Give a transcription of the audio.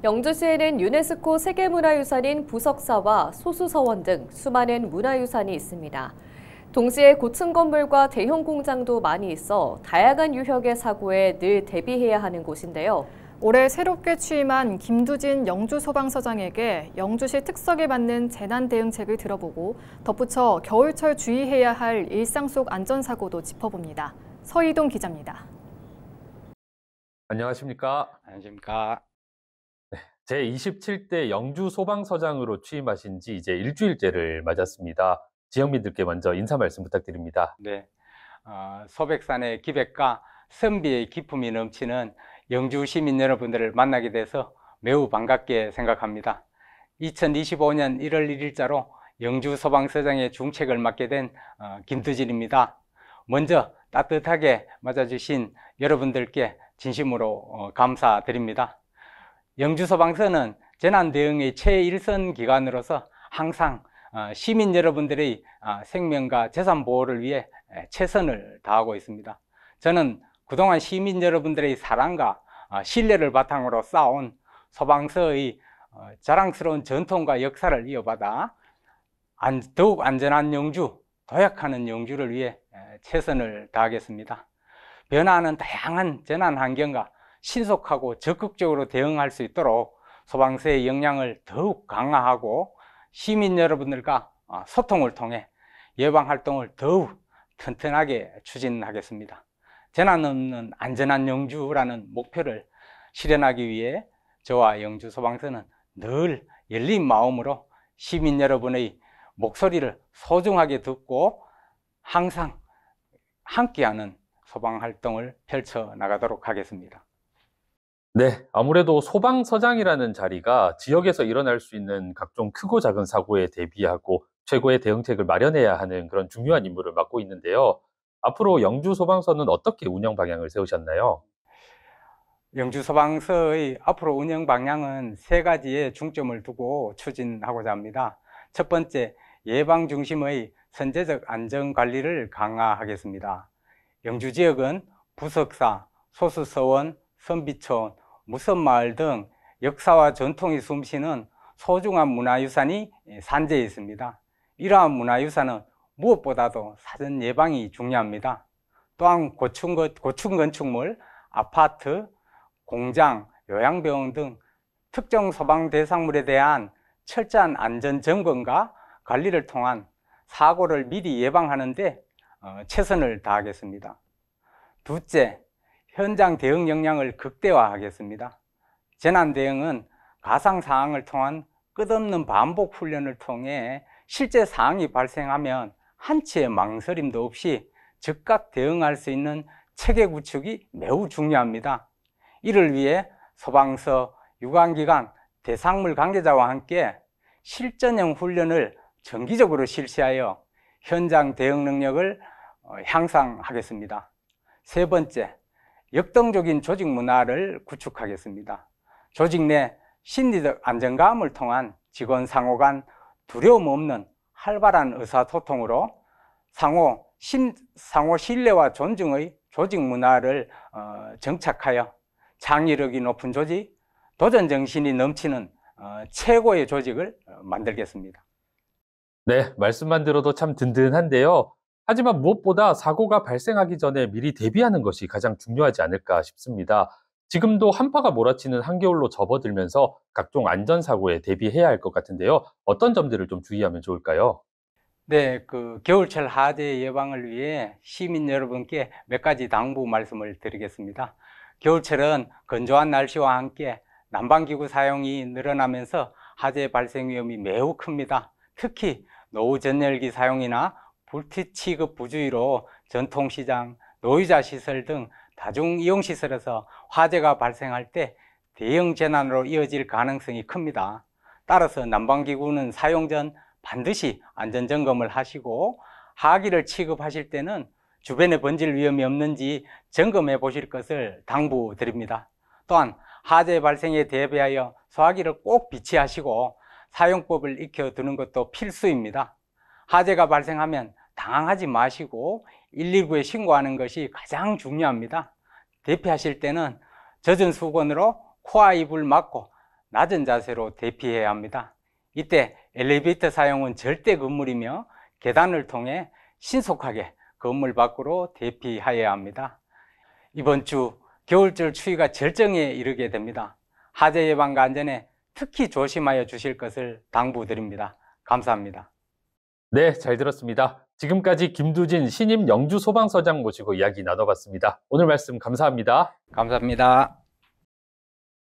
영주시에는 유네스코 세계문화유산인 부석사와 소수서원 등 수많은 문화유산이 있습니다. 동시에 고층 건물과 대형 공장도 많이 있어 다양한 유형의 사고에 늘 대비해야 하는 곳인데요. 올해 새롭게 취임한 김두진 영주소방서장에게 영주시 특성에 맞는 재난 대응책을 들어보고 덧붙여 겨울철 주의해야 할 일상 속 안전사고도 짚어봅니다. 서희동 기자입니다. 안녕하십니까? 안녕하십니까? 제27대 영주소방서장으로 취임하신 지 이제 일주일째를 맞았습니다. 지역민들께 먼저 인사 말씀 부탁드립니다. 네, 소백산의 기백과 선비의 기품이 넘치는 영주 시민 여러분들을 만나게 돼서 매우 반갑게 생각합니다. 2025년 1월 1일자로 영주소방서장의 중책을 맡게 된 김두진입니다. 먼저 따뜻하게 맞아주신 여러분들께 진심으로 감사드립니다. 영주소방서는 재난 대응의 최일선 기관으로서 항상 시민 여러분들의 생명과 재산 보호를 위해 최선을 다하고 있습니다. 저는 그동안 시민 여러분들의 사랑과 신뢰를 바탕으로 쌓아온 소방서의 자랑스러운 전통과 역사를 이어받아 더욱 안전한 영주, 도약하는 영주를 위해 최선을 다하겠습니다. 변화하는 다양한 재난 환경과 신속하고 적극적으로 대응할 수 있도록 소방서의 역량을 더욱 강화하고 시민 여러분들과 소통을 통해 예방활동을 더욱 튼튼하게 추진하겠습니다. 재난 없는 안전한 영주라는 목표를 실현하기 위해 저와 영주소방서는 늘 열린 마음으로 시민 여러분의 목소리를 소중하게 듣고 항상 함께하는 소방활동을 펼쳐나가도록 하겠습니다. 네, 아무래도 소방서장이라는 자리가 지역에서 일어날 수 있는 각종 크고 작은 사고에 대비하고 최고의 대응책을 마련해야 하는 그런 중요한 임무를 맡고 있는데요. 앞으로 영주소방서는 어떻게 운영 방향을 세우셨나요? 영주소방서의 앞으로 운영 방향은 세 가지에 중점을 두고 추진하고자 합니다. 첫 번째, 예방 중심의 선제적 안전관리를 강화하겠습니다. 영주 지역은 부석사, 소수서원, 선비촌, 무선마을 등 역사와 전통이 숨쉬는 소중한 문화유산이 산재해 있습니다. 이러한 문화유산은 무엇보다도 사전 예방이 중요합니다. 또한 고층 건축물, 아파트, 공장, 요양병원 등 특정 소방 대상물에 대한 철저한 안전 점검과 관리를 통한 사고를 미리 예방하는 데 최선을 다하겠습니다. 둘째, 현장 대응 역량을 극대화하겠습니다. 재난 대응은 가상 상황을 통한 끝없는 반복 훈련을 통해 실제 상황이 발생하면 한치의 망설임도 없이 즉각 대응할 수 있는 체계 구축이 매우 중요합니다. 이를 위해 소방서, 유관기관, 대상물 관계자와 함께 실전형 훈련을 정기적으로 실시하여 현장 대응 능력을 향상하겠습니다. 세 번째, 역동적인 조직 문화를 구축하겠습니다. 조직 내 심리적 안정감을 통한 직원 상호 간 두려움 없는 활발한 의사소통으로 상호 신뢰와 존중의 조직 문화를 정착하여 창의력이 높은 조직, 도전 정신이 넘치는 최고의 조직을 만들겠습니다. 네, 말씀만 들어도 참 든든한데요. 하지만 무엇보다 사고가 발생하기 전에 미리 대비하는 것이 가장 중요하지 않을까 싶습니다. 지금도 한파가 몰아치는 한겨울로 접어들면서 각종 안전사고에 대비해야 할 것 같은데요. 어떤 점들을 좀 주의하면 좋을까요? 네, 겨울철 화재 예방을 위해 시민 여러분께 몇 가지 당부 말씀을 드리겠습니다. 겨울철은 건조한 날씨와 함께 난방기구 사용이 늘어나면서 화재 발생 위험이 매우 큽니다. 특히 노후 전열기 사용이나 불빛 취급 부주의로 전통시장, 노유자 시설 등 다중이용시설에서 화재가 발생할 때 대형 재난으로 이어질 가능성이 큽니다. 따라서 난방기구는 사용 전 반드시 안전점검을 하시고 하기를 취급하실 때는 주변에 번질 위험이 없는지 점검해 보실 것을 당부드립니다. 또한 화재 발생에 대비하여 소화기를 꼭 비치하시고 사용법을 익혀두는 것도 필수입니다. 화재가 발생하면 당황하지 마시고 119에 신고하는 것이 가장 중요합니다. 대피하실 때는 젖은 수건으로 코와 입을 막고 낮은 자세로 대피해야 합니다. 이때 엘리베이터 사용은 절대 금물이며 계단을 통해 신속하게 건물 밖으로 대피하여야 합니다. 이번 주 겨울철 추위가 절정에 이르게 됩니다. 화재 예방과 안전에 특히 조심하여 주실 것을 당부드립니다. 감사합니다. 네, 잘 들었습니다. 지금까지 김두진 신임 영주소방서장 모시고 이야기 나눠봤습니다. 오늘 말씀 감사합니다. 감사합니다.